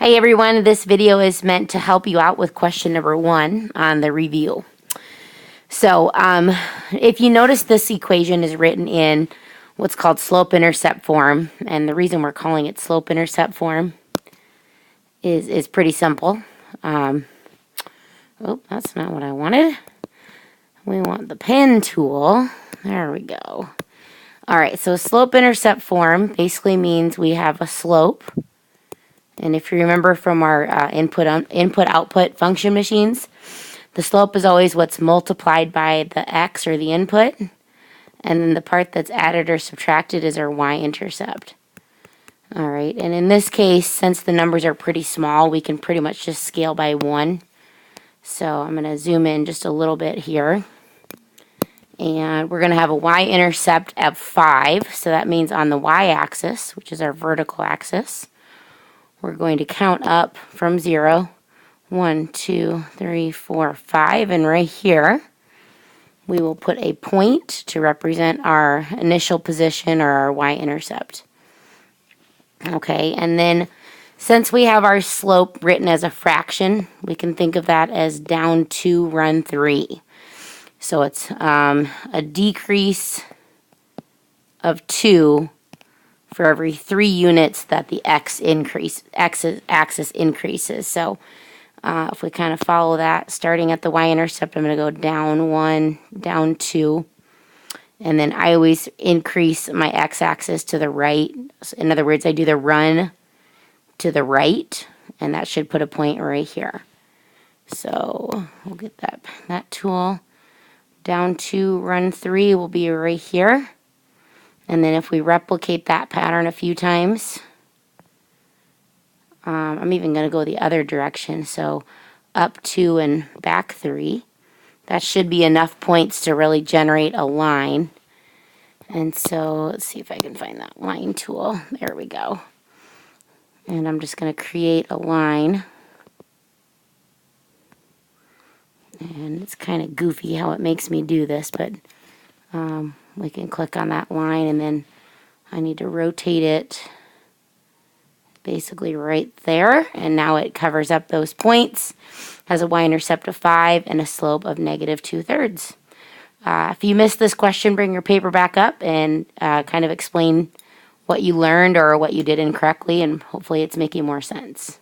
Hi everyone, this video is meant to help you out with question number 1 on the review. So if you notice, this equation is written in what's called slope-intercept form, and the reason we're calling it slope-intercept form is pretty simple. Oh, that's not what I wanted. We want the pen tool. There we go. Alright, so slope-intercept form basically means we have a slope. And if you remember from our input-output function machines, the slope is always what's multiplied by the x, or the input, and then the part that's added or subtracted is our y-intercept. Alright, and in this case, since the numbers are pretty small, we can pretty much just scale by 1. So I'm going to zoom in just a little bit here. And we're going to have a y-intercept of 5, so that means on the y-axis, which is our vertical axis, we're going to count up from 0, 1, 2, 3, 4, 5, and right here we will put a point to represent our initial position, or our y-intercept. Okay, and then since we have our slope written as a fraction, we can think of that as down 2, run 3. So it's a decrease of 2 for every 3 units that the x-axis increases. So if we kind of follow that, starting at the y-intercept, I'm going to go down 1, down 2, and then I always increase my x-axis to the right. In other words, I do the run to the right, and that should put a point right here. So we'll get that tool. Down 2, run 3 will be right here. And then if we replicate that pattern a few times, I'm even going to go the other direction, so up 2 and back 3. That should be enough points to really generate a line. And so let's see if I can find that line tool. There we go. And I'm just going to create a line. And it's kind of goofy how it makes me do this, but we can click on that line, and then I need to rotate it basically right there, and now it covers up those points. Has a y-intercept of 5 and a slope of -2/3. If you missed this question, bring your paper back up and kind of explain what you learned or what you did incorrectly, and hopefully it's making more sense.